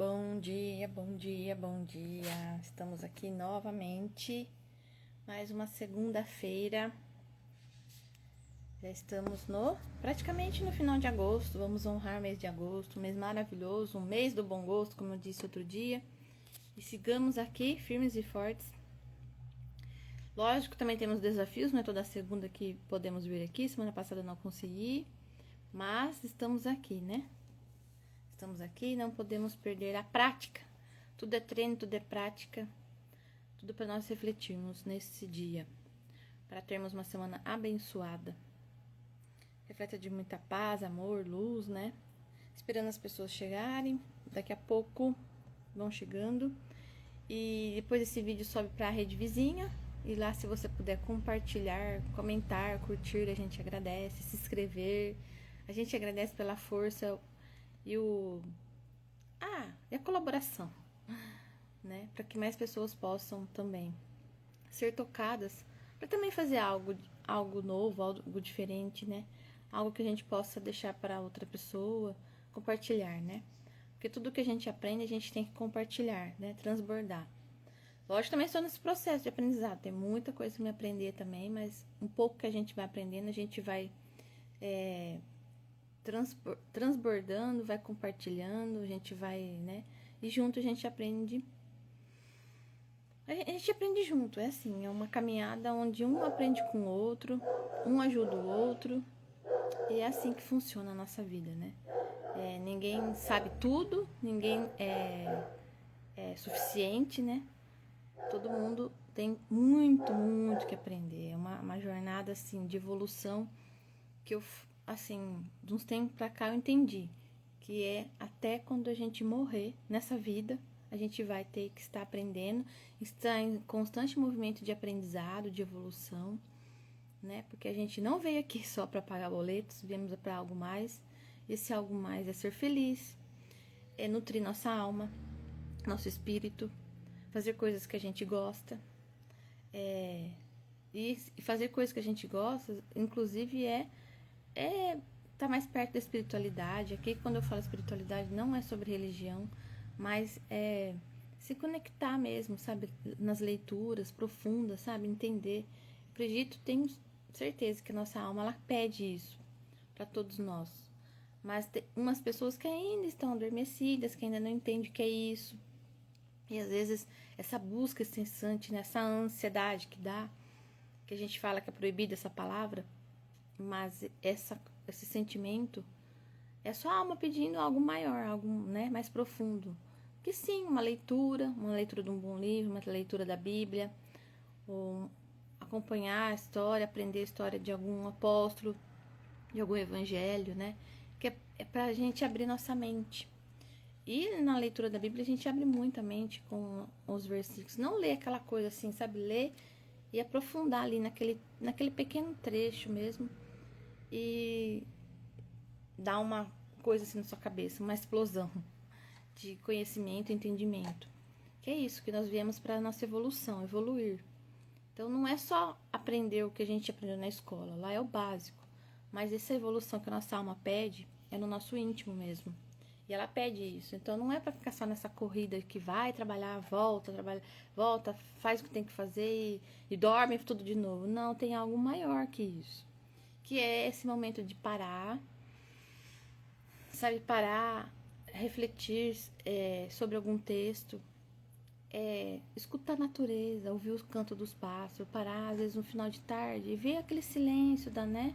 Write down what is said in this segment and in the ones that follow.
Bom dia, bom dia, bom dia. Estamos aqui novamente, mais uma segunda-feira. Já estamos praticamente no final de agosto. Vamos honrar o mês de agosto, um mês maravilhoso, um mês do bom gosto, como eu disse outro dia. E sigamos aqui firmes e fortes. Lógico, também temos desafios, não é toda segunda que podemos vir aqui. Semana passada eu não consegui, mas estamos aqui, né? Estamos aqui, não podemos perder a prática. Tudo é treino, tudo é prática, tudo para nós refletirmos nesse dia, para termos uma semana abençoada, repleta de muita paz, amor, luz, né? Esperando as pessoas chegarem, daqui a pouco vão chegando. E depois esse vídeo sobe para a rede vizinha. E lá, se você puder compartilhar, comentar, curtir, a gente agradece, se inscrever. A gente agradece pela força e a colaboração, né? Para que mais pessoas possam também ser tocadas, para também fazer algo novo, algo diferente, né? Algo que a gente possa deixar para outra pessoa, compartilhar, né? Porque tudo que a gente aprende, a gente tem que compartilhar, né? Transbordar. Lógico, também estou nesse processo de aprendizado, tem muita coisa para me aprender também, mas um pouco que a gente vai aprendendo, a gente vai transbordando, vai compartilhando, a gente vai, né? E junto a gente aprende. A gente aprende junto, é assim, é uma caminhada onde um aprende com o outro, um ajuda o outro, e é assim que funciona a nossa vida, né? Ninguém sabe tudo, ninguém é suficiente, né? Todo mundo tem muito, muito que aprender. É uma jornada, assim, de evolução que eu, assim, de uns tempos pra cá eu entendi. Que é até quando a gente morrer nessa vida, a gente vai ter que estar aprendendo, estar em constante movimento de aprendizado, de evolução, né? Porque a gente não veio aqui só para pagar boletos, viemos para algo mais. Esse algo mais é ser feliz, é nutrir nossa alma, nosso espírito, fazer coisas que a gente gosta, e fazer coisas que a gente gosta, inclusive tá mais perto da espiritualidade. Aqui, quando eu falo espiritualidade, não é sobre religião, mas é se conectar mesmo, sabe? Nas leituras profundas, sabe? Entender. Acredito, tenho certeza que a nossa alma, ela pede isso para todos nós. Mas tem umas pessoas que ainda estão adormecidas, que ainda não entendem o que é isso. E às vezes essa busca incessante, né? Essa ansiedade que dá, que a gente fala que é proibida essa palavra, mas esse sentimento é só a alma pedindo algo maior, algo, né, mais profundo. Que sim, uma leitura de um bom livro, uma leitura da Bíblia, ou acompanhar a história, aprender a história de algum apóstolo, de algum evangelho, né? Que é pra gente abrir nossa mente. E na leitura da Bíblia a gente abre muito a mente com os versículos. Não ler aquela coisa assim, sabe? Ler e aprofundar ali naquele pequeno trecho mesmo. E dar uma coisa assim na sua cabeça, uma explosão de conhecimento e entendimento. Que é isso que nós viemos para a nossa evolução, evoluir. Então não é só aprender o que a gente aprendeu na escola, lá é o básico. Mas essa evolução que a nossa alma pede é no nosso íntimo mesmo. E ela pede isso. Então não é para ficar só nessa corrida que vai trabalhar, volta, faz o que tem que fazer e dorme tudo de novo. Não, tem algo maior que isso. Que é esse momento de parar, sabe, parar, refletir sobre algum texto, escutar a natureza, ouvir o canto dos pássaros, parar às vezes no final de tarde e ver aquele silêncio né?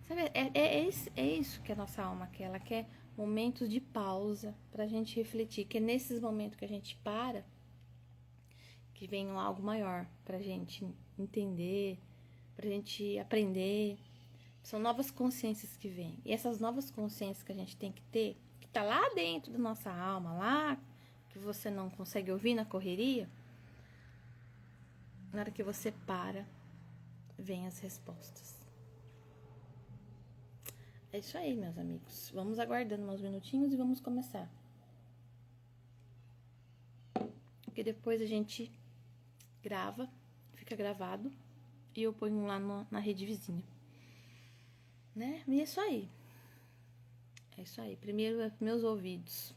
Sabe, é isso que a nossa alma quer. Ela quer momentos de pausa pra gente refletir, que é nesses momentos que a gente para que vem algo maior pra gente entender, pra gente aprender. São novas consciências que vêm. E essas novas consciências que a gente tem que ter, que tá lá dentro da nossa alma, lá que você não consegue ouvir na correria, na hora que você para, vem as respostas. É isso aí, meus amigos. Vamos aguardando uns minutinhos e vamos começar. Porque depois a gente grava, fica gravado, e eu ponho lá na rede vizinha. Né? E é isso aí. É isso aí. Primeiro, meus ouvidos.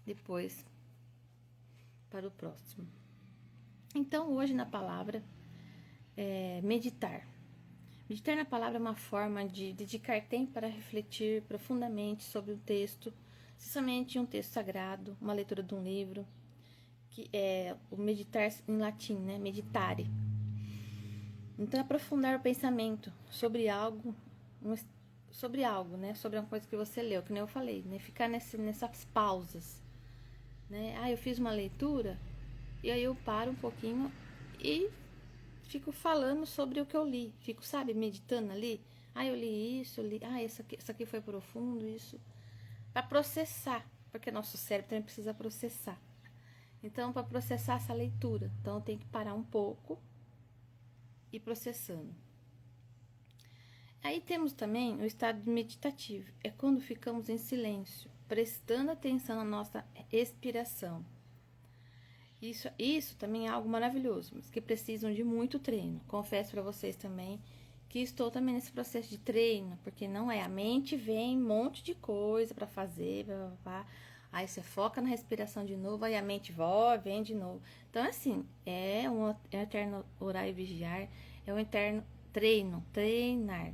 depois para o próximo. Então, hoje na palavra, meditar. Meditar na palavra é uma forma de dedicar tempo para refletir profundamente sobre o texto, especialmente um texto sagrado, uma leitura de um livro, que é o meditar em latim, né? Meditare. Então, aprofundar o pensamento sobre algo, né? Sobre uma coisa que você leu, que nem eu falei, né? Ficar nessas pausas, né? Eu fiz uma leitura e aí eu paro um pouquinho e fico falando sobre o que eu li. Fico, sabe, meditando ali. Eu li isso, eu li. Isso aqui foi profundo, isso. Para processar, porque nosso cérebro também precisa processar. Então, para processar essa leitura, então eu tenho que parar um pouco e processando. Aí temos também o estado meditativo. É quando ficamos em prestando atenção na nossa respiração. Isso também é algo maravilhoso, mas que precisam de muito treino. Confesso para vocês também que estou também nesse processo de treino, porque não é a mente vem um monte de coisa para fazer, blá, blá, blá. Aí você foca na respiração de novo, aí a mente vem de novo. Então, assim, é um eterno orar e vigiar, é um eterno treinar.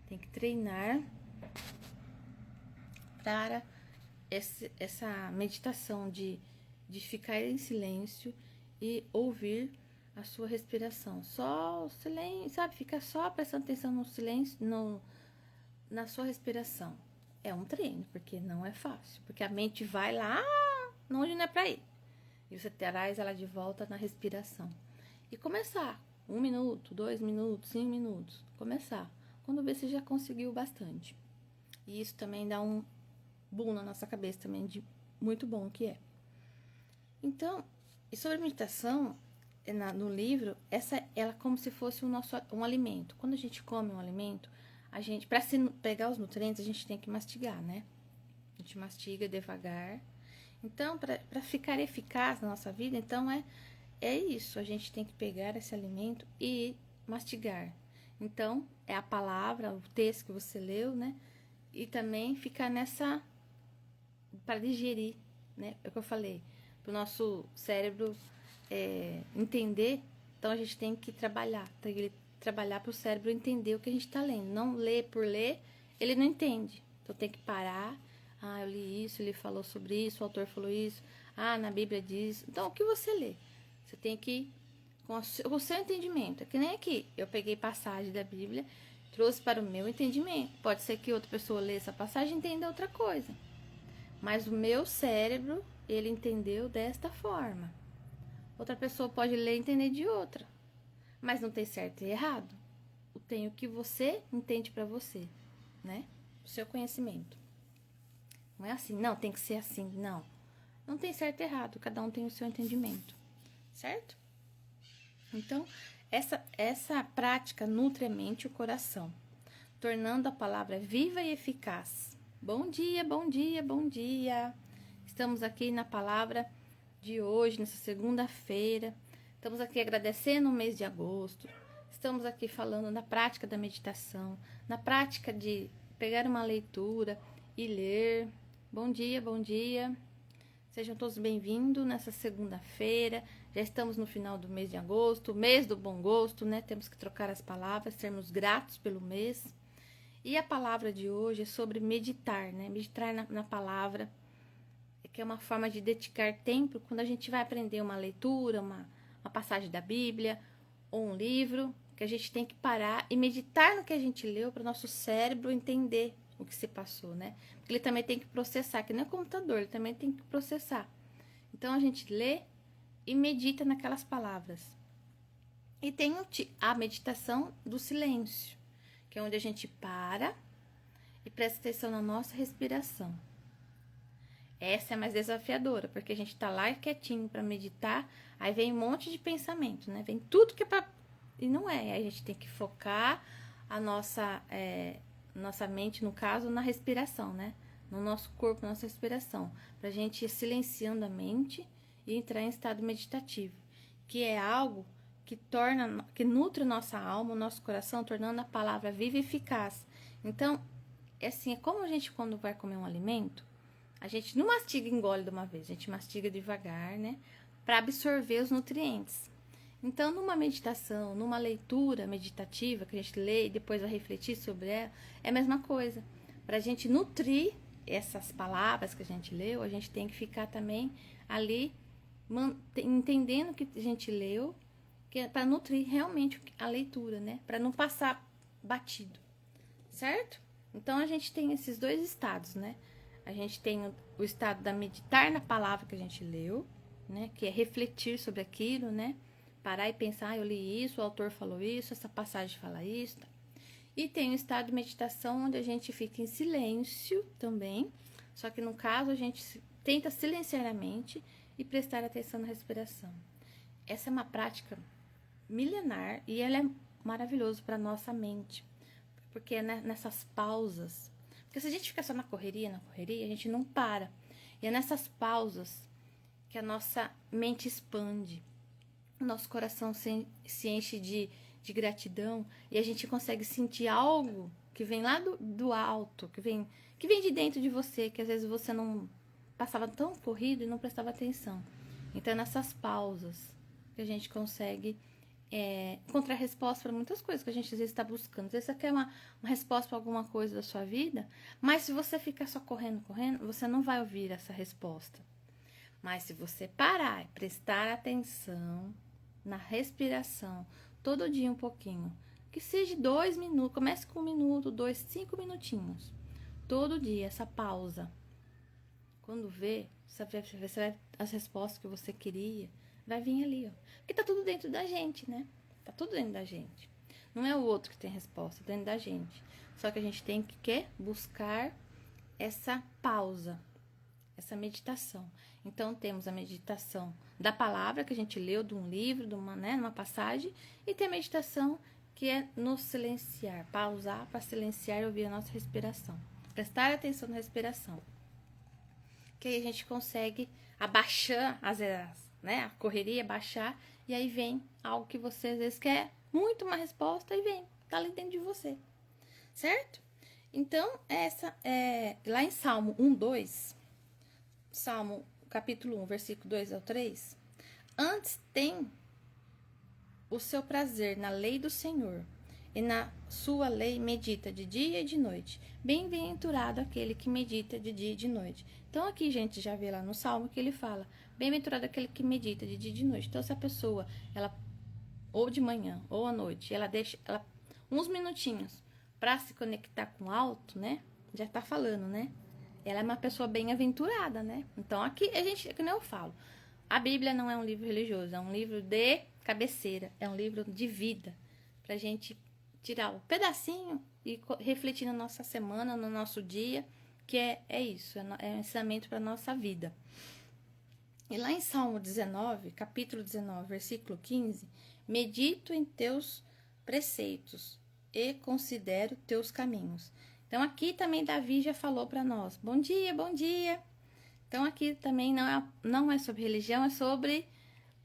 Tem que treinar para essa meditação de ficar em silêncio e ouvir a sua respiração. Só o silêncio, sabe? Fica só prestando atenção no silêncio, na sua respiração. É um treino, porque não é fácil. Porque a mente vai lá onde não é pra ir. E você traz ela de volta na respiração. E começar. 1 minuto, 2 minutos, 5 minutos. Começar. Quando vê, você já conseguiu bastante. E isso também dá um boom na nossa cabeça também, de muito bom que é. Então, e sobre meditação, no livro, ela é como se fosse um alimento. Quando a gente come um alimento, para pegar os nutrientes, a gente tem que mastigar, né? A gente mastiga devagar. Então, para ficar eficaz na nossa vida, então é isso. A gente tem que pegar esse alimento e mastigar. Então, é a palavra, o texto que você leu, né? E também ficar para digerir, né? É o que eu falei. Para o nosso cérebro entender, então a gente tem que trabalhar para o cérebro entender o que a gente está lendo. Não ler por ler, ele não entende. Então tem que parar. Eu li isso, ele falou sobre isso, o autor falou isso. Na Bíblia diz. Então o que você lê? Você tem que ir com o seu entendimento. É que nem aqui. Eu peguei passagem da Bíblia, trouxe para o meu entendimento. Pode ser que outra pessoa lê essa passagem e entenda outra coisa. Mas o meu cérebro, ele entendeu desta forma. Outra pessoa pode ler e entender de outra. Mas não tem certo e errado. Tem o que você entende para você, né? O seu conhecimento. Não é assim, não, tem que ser assim, não. Não tem certo e errado, cada um tem o seu entendimento, certo? Então, essa prática nutre a mente e o coração, tornando a palavra viva e eficaz. Bom dia, bom dia, bom dia. Estamos aqui na palavra de hoje, nessa segunda-feira. Estamos aqui agradecendo o mês de agosto. Estamos aqui falando na prática da meditação, na prática de pegar uma leitura e ler. Bom dia, bom dia. Sejam todos bem-vindos nessa segunda-feira. Já estamos no final do mês de agosto, mês do bom gosto, né? Temos que trocar as palavras, sermos gratos pelo mês. E a palavra de hoje é sobre meditar, né? Meditar na palavra, que é uma forma de dedicar tempo quando a gente vai aprender uma leitura, uma passagem da Bíblia ou um livro, que a gente tem que parar e meditar no que a gente leu para o nosso cérebro entender o que se passou, né? Porque ele também tem que processar, que não é computador, ele também tem que processar. Então a gente lê e medita naquelas palavras. E tem a meditação do silêncio, que é onde a gente para e presta atenção na nossa respiração. Essa é mais desafiadora, porque a gente tá lá quietinho para meditar, aí vem um monte de pensamento, né? Vem tudo que é pra... E não é, aí a gente tem que focar a nossa mente, no caso, na respiração, né? No nosso corpo, na nossa respiração, pra gente ir silenciando a mente e entrar em estado meditativo, que é algo que nutre nossa alma, o nosso coração, tornando a palavra viva e eficaz. Então, é como a gente quando vai comer um alimento, A gente não mastiga e engole de uma vez, a gente mastiga devagar, né? Para absorver os nutrientes. Então, numa meditação, numa leitura meditativa, que a gente lê e depois vai refletir sobre ela, é a mesma coisa. Para a gente nutrir essas palavras que a gente leu, a gente tem que ficar também ali entendendo o que a gente leu, que é para nutrir realmente a leitura, né? Para não passar batido, certo? Então, a gente tem esses dois estados, né? A gente tem o estado da meditar na palavra que a gente leu, né? Que é refletir sobre aquilo, né? Parar e pensar, eu li isso, o autor falou isso, essa passagem fala isso. Tá? E tem o estado de meditação onde a gente fica em silêncio também, só que no caso a gente tenta silenciar a mente e prestar atenção na respiração. Essa é uma prática milenar e ela é maravilhosa para nossa mente, porque é nessas pausas. Porque se a gente ficar só na correria, a gente não para. E é nessas pausas que a nossa mente expande, o nosso coração se enche de gratidão e a gente consegue sentir algo que vem lá do alto, que vem de dentro de você, que às vezes você não passava tão corrido e não prestava atenção. Então, nessas pausas que a gente consegue encontrar resposta para muitas coisas que a gente às vezes está buscando. Às vezes você quer uma resposta para alguma coisa da sua vida, mas se você ficar só correndo, você não vai ouvir essa resposta. Mas se você parar e prestar atenção na respiração, todo dia um pouquinho, que seja 2 minutos, comece com 1 minuto, 2, 5 minutinhos, todo dia, essa pausa. Quando vê, você vai as respostas que você queria, vai vir ali, ó. Porque tá tudo dentro da gente, né? Tá tudo dentro da gente. Não é o outro que tem resposta, tá dentro da gente. Só que a gente tem que buscar essa pausa, essa meditação. Então, temos a meditação da palavra que a gente leu, de um livro, de uma passagem, e tem a meditação que é nos silenciar, pausar para silenciar e ouvir a nossa respiração. Prestar atenção na respiração. Que aí a gente consegue abaixar a correria, baixar, e aí vem algo que você às vezes quer muito uma resposta e vem, tá ali dentro de você, certo? Então, lá em Salmo 1:2, Salmo capítulo 1, versículo 2 ao 3, antes tem o seu prazer na lei do Senhor, e na sua lei medita de dia e de noite. Bem-aventurado aquele que medita de dia e de noite. Então, aqui, gente, já vê lá no Salmo que ele fala, bem-aventurado aquele que medita de dia e de noite. Então, se a pessoa, ela, ou de manhã, ou à noite, ela deixa uns minutinhos para se conectar com o alto, né? Já tá falando, né? Ela é uma pessoa bem-aventurada, né? Então, aqui, como eu falo, a Bíblia não é um livro religioso, é um livro de cabeceira, é um livro de vida, pra gente tirar um pedacinho e refletir na nossa semana, no nosso dia, que é isso, é um ensinamento para nossa vida. E lá em Salmo 19, capítulo 19, versículo 15, medito em teus preceitos e considero teus caminhos. Então, aqui também Davi já falou para nós, bom dia, bom dia. Então, aqui também não é sobre religião, é sobre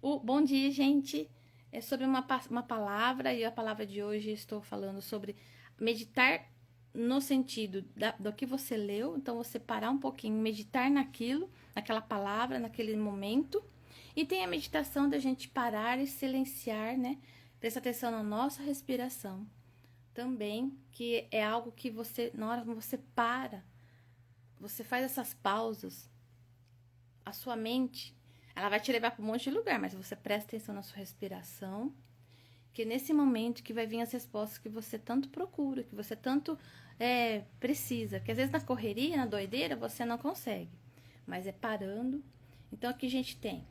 o bom dia, gente. É sobre uma palavra, e a palavra de hoje estou falando sobre meditar no sentido do que você leu. Então, você parar um pouquinho, meditar naquela palavra, naquele momento. E tem a meditação da gente parar e silenciar, né? Presta atenção na nossa respiração. Também, que é algo que você, na hora que você para, você faz essas pausas, a sua mente, ela vai te levar para um monte de lugar, mas você presta atenção na sua respiração, que é nesse momento que vai vir as respostas que você tanto procura, que você tanto precisa, que às vezes na correria, na doideira, você não consegue, mas é parando. Então, aqui a gente tem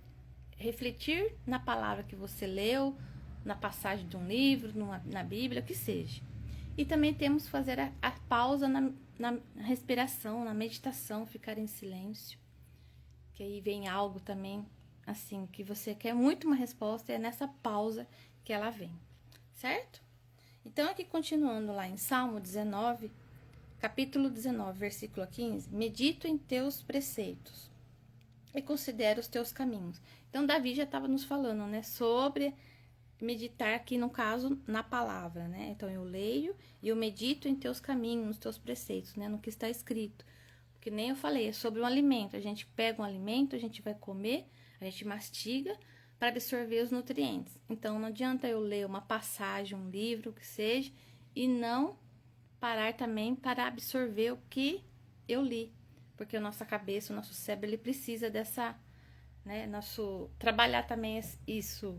refletir na palavra que você leu, na passagem de um livro, na Bíblia, o que seja. E também temos que fazer a pausa na respiração, na meditação, ficar em silêncio. Que aí vem algo também, assim, que você quer muito uma resposta, e é nessa pausa que ela vem, certo? Então, aqui continuando lá em Salmo 19, capítulo 19, versículo 15, medito em teus preceitos e considero os teus caminhos. Então, Davi já estava nos falando, né, sobre meditar aqui, no caso, na palavra, né? Então, eu leio e eu medito em teus caminhos, nos teus preceitos, né, no que está escrito. Que nem eu falei, é sobre um alimento. A gente pega um alimento, a gente vai comer, a gente mastiga para absorver os nutrientes. Então, não adianta eu ler uma passagem, um livro, o que seja, e não parar também para absorver o que eu li. Porque a nossa cabeça, o nosso cérebro, ele precisa dessa, né, trabalhar também isso,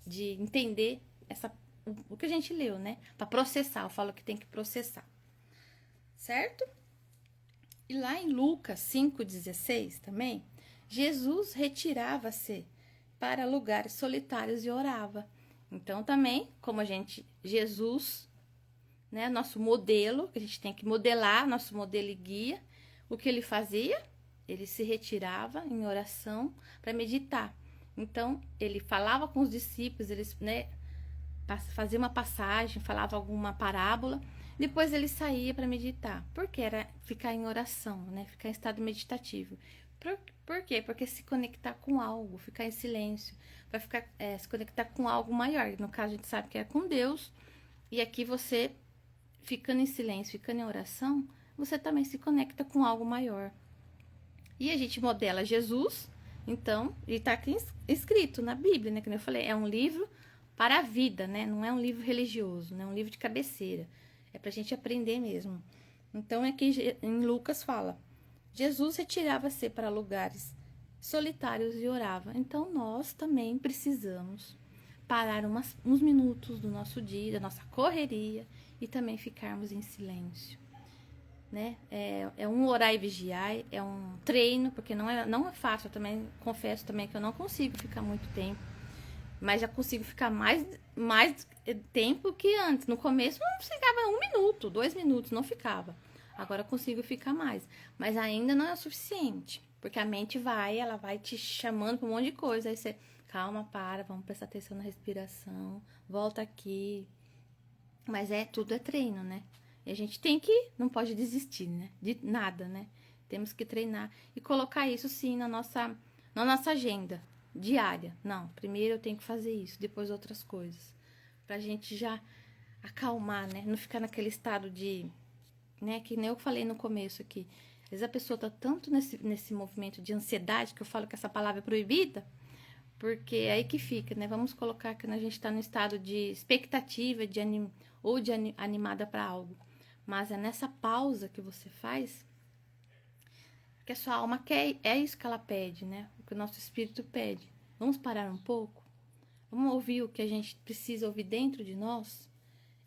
de entender o que a gente leu, né? Para processar, eu falo que tem que processar. Certo? E lá em Lucas 5,16 também, Jesus retirava-se para lugares solitários e orava. Então também, como Jesus, né, nosso modelo, que a gente tem que modelar, nosso modelo e guia, o que ele fazia? Ele se retirava em oração para meditar. Então, ele falava com os discípulos, eles, né, fazia uma passagem, falava alguma parábola, depois ele saía para meditar. Porque era ficar em oração, né? Ficar em estado meditativo. Por quê? Porque se conectar com algo, ficar em silêncio, vai ficar se conectar com algo maior. No caso, a gente sabe que é com Deus. E aqui você, ficando em silêncio, ficando em oração, você também se conecta com algo maior. E a gente modela Jesus, então, e está aqui escrito na Bíblia, né? Como eu falei, é um livro para a vida, né? Não é um livro religioso, não é um livro de cabeceira. É para a gente aprender mesmo. Então, aqui em Lucas fala, Jesus retirava-se para lugares solitários e orava. Então, nós também precisamos parar uns minutos do nosso dia, da nossa correria, e também ficarmos em silêncio. Né? É um orar e vigiar, é um treino, porque não é fácil. Eu também confesso também que eu não consigo ficar muito tempo, mas já consigo ficar mais tempo que antes. No começo não ficava 1 minuto, 2 minutos, não ficava. Agora eu consigo ficar mais, mas ainda não é o suficiente, porque a mente ela vai te chamando para um monte de coisa. Aí você, calma, vamos prestar atenção na respiração, volta aqui. Mas tudo é treino, né? E a gente não pode desistir, né? De nada, né? Temos que treinar e colocar isso sim na nossa agenda diária. Não, primeiro eu tenho que fazer isso, depois outras coisas. Pra gente já acalmar, né? Não ficar naquele estado de, né? Que nem eu falei no começo aqui. Às vezes a pessoa tá tanto nesse movimento de ansiedade, que eu falo que essa palavra é proibida, porque é aí que fica, né? Vamos colocar que a gente tá no estado de expectativa, ou de animada para algo. Mas é nessa pausa que você faz que a sua alma quer, é isso que ela pede, né? O que o nosso espírito pede. Vamos parar um pouco? Vamos ouvir o que a gente precisa ouvir dentro de nós?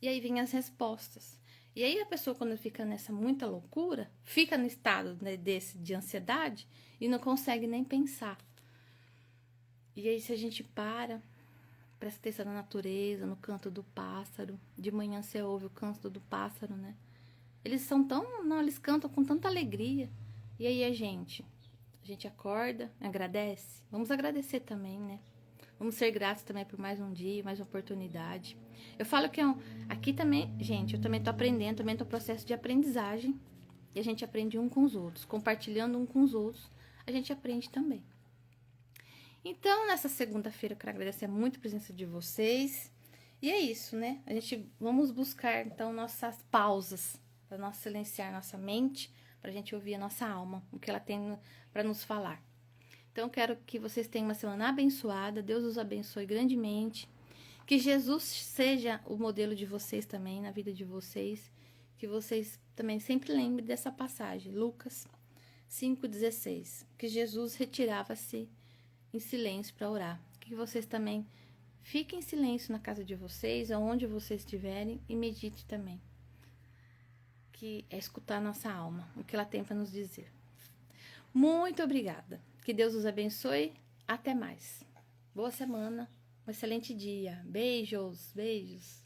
E aí vem as respostas. E aí a pessoa, quando fica nessa muita loucura, fica no estado, né, de ansiedade e não consegue nem pensar. E aí se a gente presta atenção na natureza, no canto do pássaro. De manhã você ouve o canto do pássaro, né? Eles eles cantam com tanta alegria. E aí a gente acorda, agradece. Vamos agradecer também, né? Vamos ser gratos também por mais um dia, mais uma oportunidade. Eu falo que aqui também, gente, eu também tô aprendendo, também tô no processo de aprendizagem. E a gente aprende um com os outros, compartilhando um com os outros, a gente aprende também. Então, nessa segunda-feira, eu quero agradecer muito a presença de vocês. E é isso, né? Vamos buscar, então, nossas pausas, para nós silenciar nossa mente, para a gente ouvir a nossa alma, o que ela tem para nos falar. Então, eu quero que vocês tenham uma semana abençoada, Deus os abençoe grandemente, que Jesus seja o modelo de vocês também, na vida de vocês, que vocês também sempre lembrem dessa passagem, Lucas 5,16, que Jesus retirava-se em silêncio para orar. Que vocês também fiquem em silêncio na casa de vocês, aonde vocês estiverem, e medite também. Que é escutar a nossa alma, o que ela tem para nos dizer. Muito obrigada. Que Deus os abençoe. Até mais. Boa semana. Um excelente dia. Beijos, beijos.